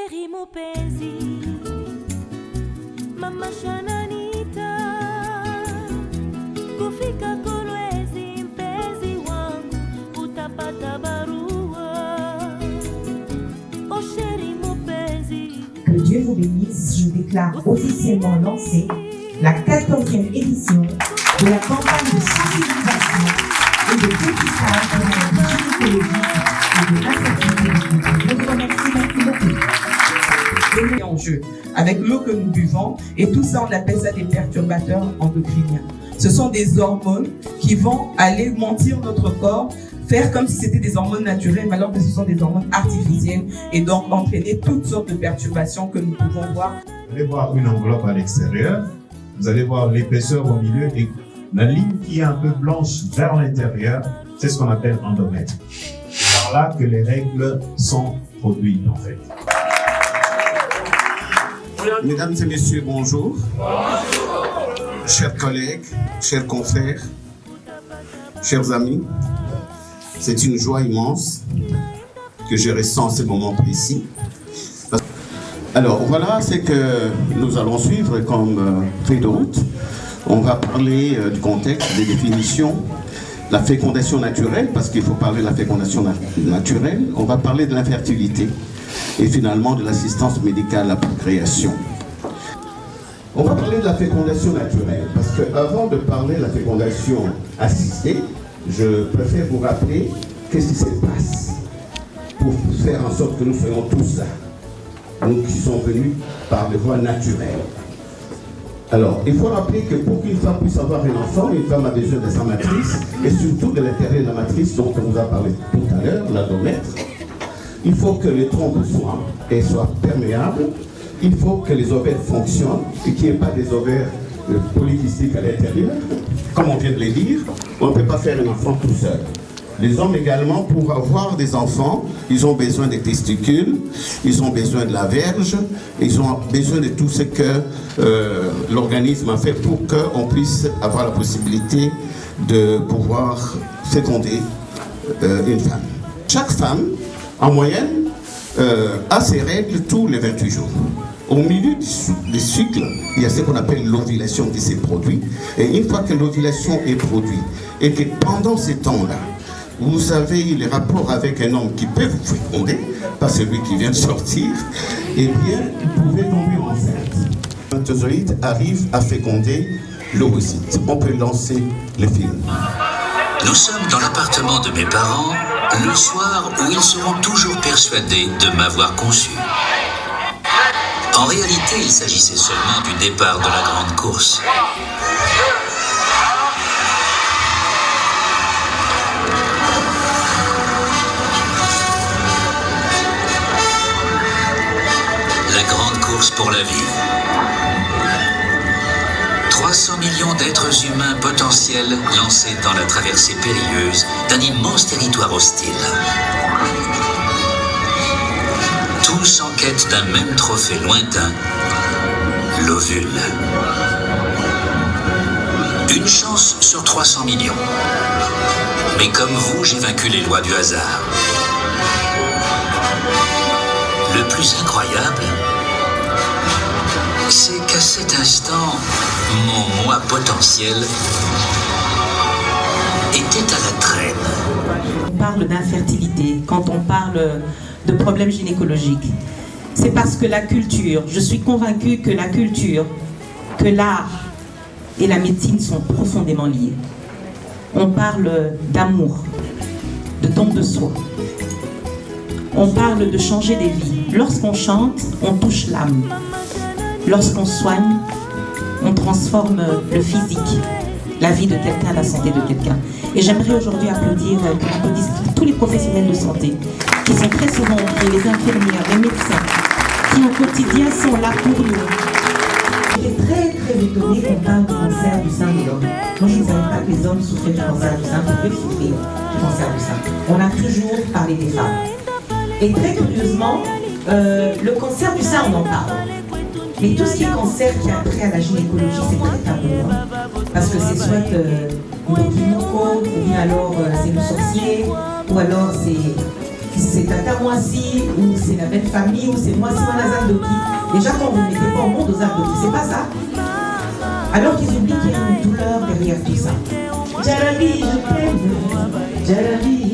Sheri mupenzi, mama Shananita, kufika Kolwezi mpenzi wangu, utapata barua. Oh Sheri mupenzi. Que Dieu vous bénisse, je déclare officiellement lancée la 14e édition de la campagne de sensibilisation et de dépistage de la gynécologie et de l'infertilité. Je vous remercie beaucoup. En jeu, avec l'eau que nous buvons, et tout ça, on appelle ça des perturbateurs endocriniens. Ce sont des hormones qui vont aller mentir notre corps, faire comme si c'était des hormones naturelles, alors que ce sont des hormones artificielles, et donc entraîner toutes sortes de perturbations que nous pouvons voir. Vous allez voir une enveloppe à l'extérieur, vous allez voir l'épaisseur au milieu, et la ligne qui est un peu blanche vers l'intérieur, c'est ce qu'on appelle endomètre. C'est par là que les règles sont produites en fait. Mesdames et messieurs, bonjour. Chers collègues, chers confrères, chers amis, c'est une joie immense que je ressens en ce moment précis. Alors voilà ce que nous allons suivre comme feuille de route. On va parler du contexte, des définitions, la fécondation naturelle, parce qu'il faut parler de la fécondation naturelle. On va parler de l'infertilité et finalement de l'assistance médicale à la procréation. On va parler de la fécondation naturelle, parce qu'avant de parler de la fécondation assistée, je préfère vous rappeler qu'est-ce qui se passe pour faire en sorte que nous soyons tous là, nous qui sommes venus par des voies naturelles. Alors, il faut rappeler que pour qu'une femme puisse avoir un enfant, une femme a besoin de sa matrice, et surtout de l'intérieur de la matrice dont on vous a parlé tout à l'heure, l'endomètre. Il faut que les trompes soient perméables, il faut que les ovaires fonctionnent et qu'il n'y ait pas des ovaires polykystiques à l'intérieur. Comme on vient de le dire, on ne peut pas faire un enfant tout seul. Les hommes également, pour avoir des enfants, ils ont besoin des testicules, ils ont besoin de la verge, ils ont besoin de tout ce que l'organisme a fait pour qu'on puisse avoir la possibilité de pouvoir féconder une femme. Chaque femme, en moyenne, a ses règles tous les 28 jours. Au milieu du cycle, il y a ce qu'on appelle l'ovulation qui s'est produite. Et une fois que l'ovulation est produite, et que pendant ces temps-là, vous avez les rapports avec un homme qui peut vous féconder, pas celui qui vient de sortir, eh bien, vous pouvez tomber enceinte. Le spermatozoïde arrive à féconder l'ovocyte. On peut lancer le film. Nous sommes dans l'appartement de mes parents, le soir où ils seront toujours persuadés de m'avoir conçu. En réalité, il s'agissait seulement du départ de la grande course. La grande course pour la vie. 300 millions d'êtres humains potentiels lancés dans la traversée périlleuse d'un immense territoire hostile. Tous en quête d'un même trophée lointain, l'ovule. Une chance sur 300 millions. Mais comme vous, j'ai vaincu les lois du hasard. Le plus incroyable, c'est qu'à cet instant, mon moi potentiel était à la traîne. On parle d'infertilité, quand on parle de problèmes gynécologiques, c'est parce que la culture, je suis convaincue que la culture, que l'art et la médecine sont profondément liés. On parle d'amour, de don de soi. On parle de changer des vies. Lorsqu'on chante, on touche l'âme. Lorsqu'on soigne, on transforme le physique, la vie de quelqu'un, la santé de quelqu'un. Et j'aimerais aujourd'hui applaudir tous les professionnels de santé qui sont très souvent les infirmières, les médecins, qui au quotidien sont là pour nous. J'étais très étonnée qu'on parle du cancer du sein de l'homme. Moi, je ne savais pas que les hommes souffraient du cancer du sein, pouvaient souffrir du cancer du sein. On a toujours parlé des femmes. Et très curieusement, le cancer du sein, on en parle. Mais tout ce qui est cancer qui a trait à la gynécologie, c'est très tabou. Parce que c'est soit une gynéco, ou bien alors c'est le sorcier, ou alors c'est c'est tata moi-ci, ou c'est la belle famille, ou c'est moi-ci, Manazandoki. Déjà, quand vous ne mettez pas au monde aux Zandoki, c'est pas ça. Alors qu'ils oublient qu'il y a une douleur derrière tout ça. Jarabi, je t'aime. Jarabi,